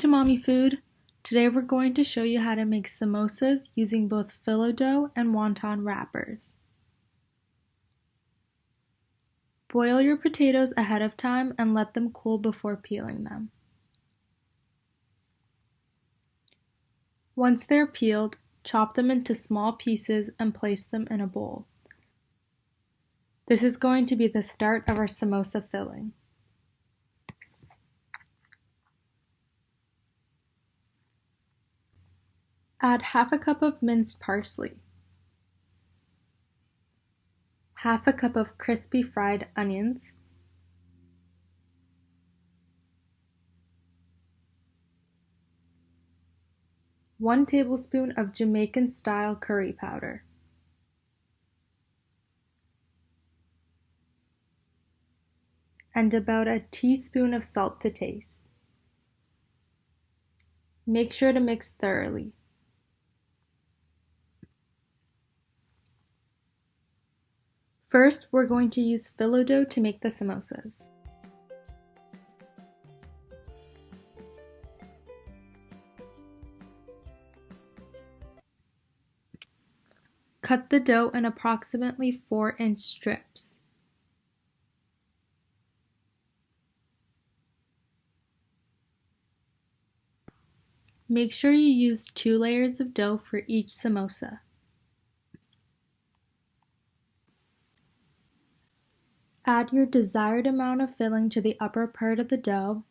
to Mommy Food. Today we're going to show you how to make samosas using both phyllo dough and wonton wrappers. Boil your potatoes ahead of time and let them cool before peeling them. Once they're peeled, chop them into small pieces and place them in a bowl. This is going to be the start of our samosa filling. Add half a cup of minced parsley, half a cup of crispy fried onions, one tablespoon of Jamaican-style curry powder, and about a teaspoon of salt to taste. Make sure to mix thoroughly. First, we're going to use phyllo dough to make the samosas. Cut the dough in approximately 4-inch strips. Make sure you use 2 layers of dough for each samosa. Add your desired amount of filling to the upper part of the dough.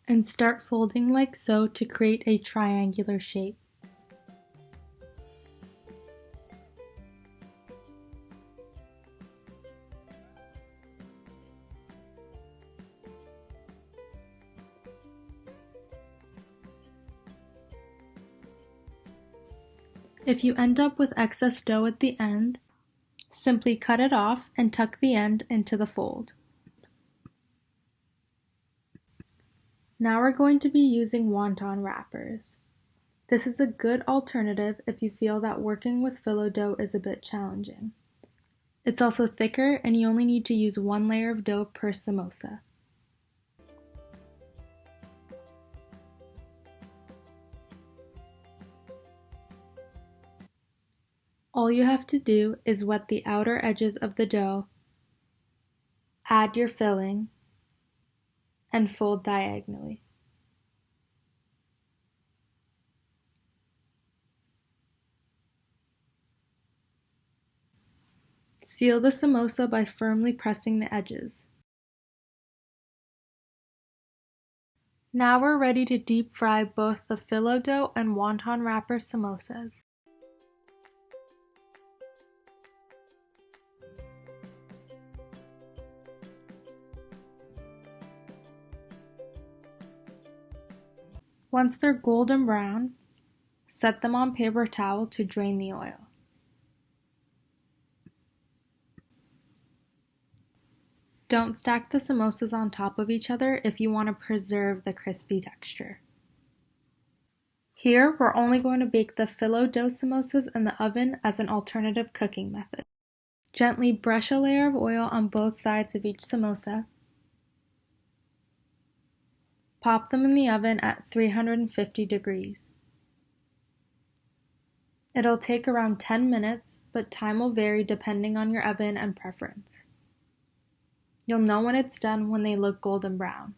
And start folding like so to create a triangular shape. If you end up with excess dough at the end, simply cut it off and tuck the end into the fold. Now we're going to be using wonton wrappers. This is a good alternative if you feel that working with phyllo dough is a bit challenging. It's also thicker and you only need to use 1 layer of dough per samosa. All you have to do is wet the outer edges of the dough, add your filling, and fold diagonally. Seal the samosa by firmly pressing the edges. Now we're ready to deep fry both the phyllo dough and wonton wrapper samosas. Once they're golden brown, set them on paper towel to drain the oil. Don't stack the samosas on top of each other if you want to preserve the crispy texture. Here, we're only going to bake the phyllo dough samosas in the oven as an alternative cooking method. Gently brush a layer of oil on both sides of each samosa. Pop them in the oven at 350 degrees. It'll take around 10 minutes, but time will vary depending on your oven and preference. You'll know when it's done when they look golden brown.